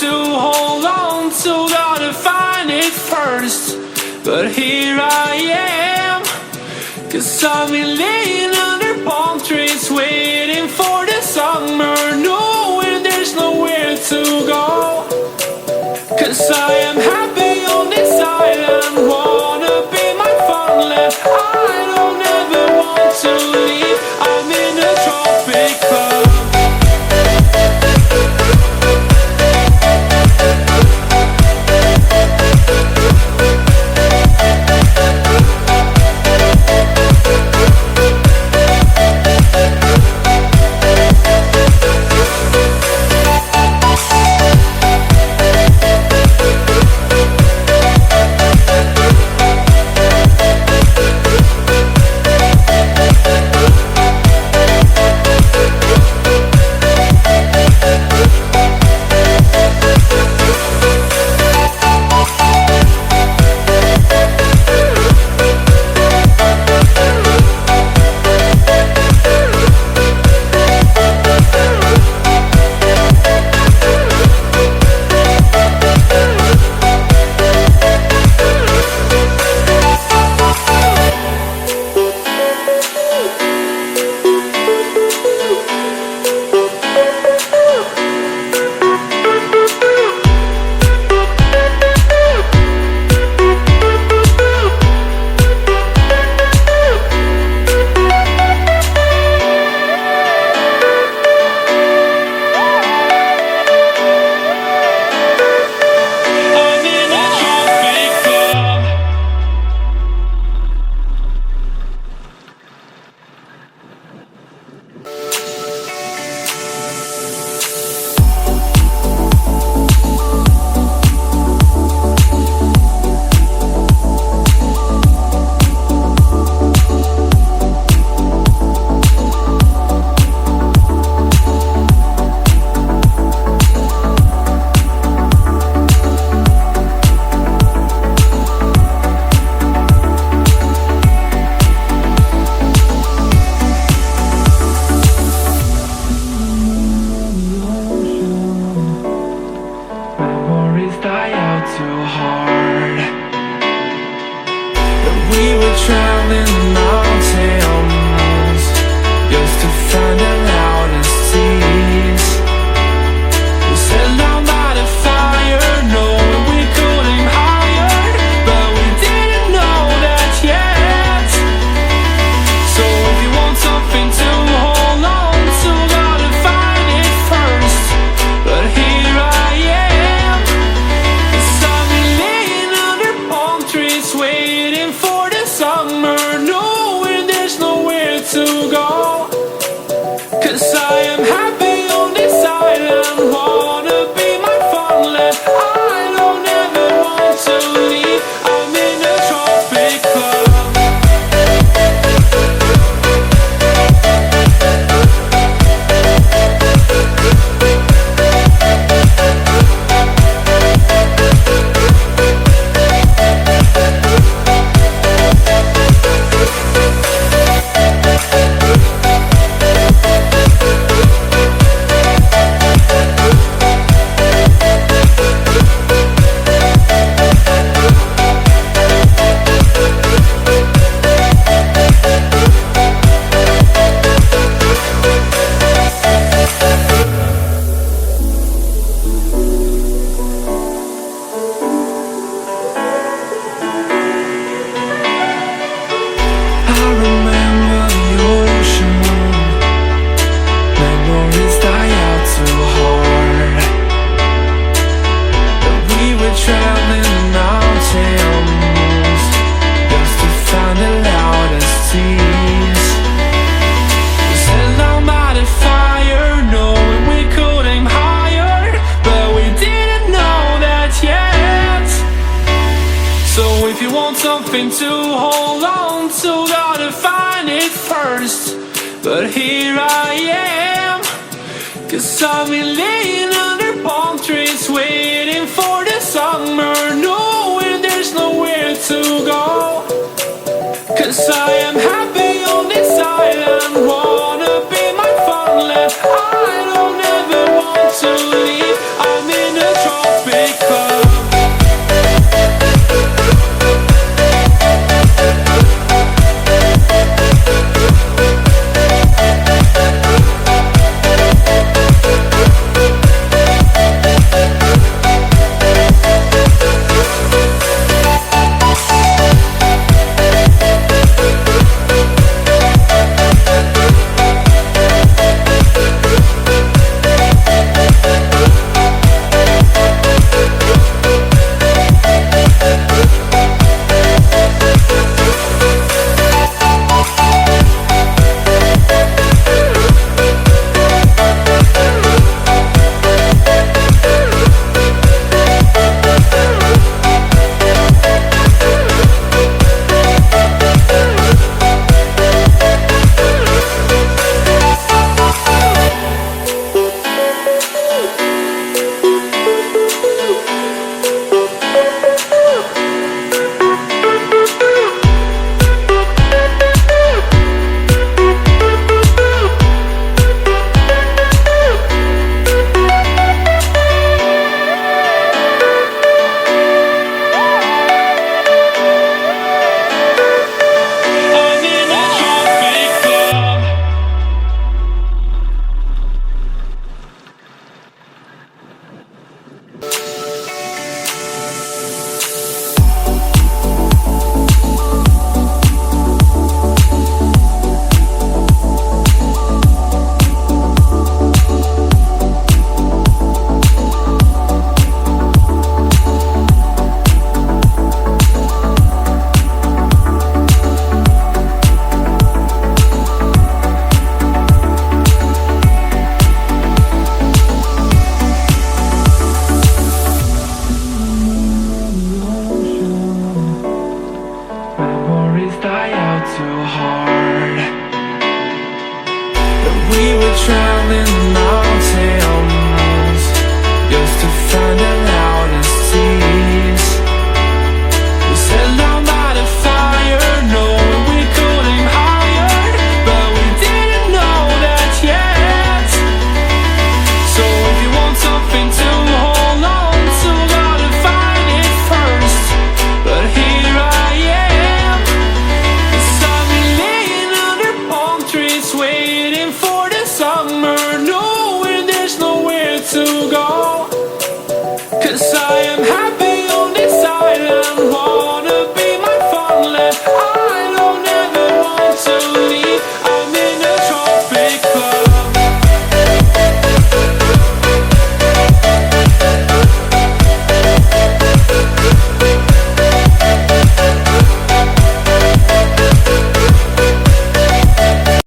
to hold on to, gotta find it first. But here I am, 'cause I've been laying under palm trees, waiting for the summer, knowing there's nowhere to go. 'Cause I am happy on this island, wanna be my farmland. I don't ever want to leave, I'm in a tropic club. Die out too hard. But we were traveling the mountains just to find the loudest seas. We sat down by the fire, knowing we could aim higher, but we didn't know that yet. So if you want something to hold on to, gotta find it first. But here I am, waiting for the summer, knowing there's nowhere to go. 'Cause I am happy on this island, wanna be my farmland. I don't ever want to leave, I'm in a tropic club. Something to hold on to, gotta find it first. But here I am, 'cause I've been laying under palm trees, waiting for the summer, knowing there's nowhere to go. 'Cause I am happy on this island, wanna be my farmland. I don't ever want to leave, I'm in a die out too hard. But we were drowned in the mountains.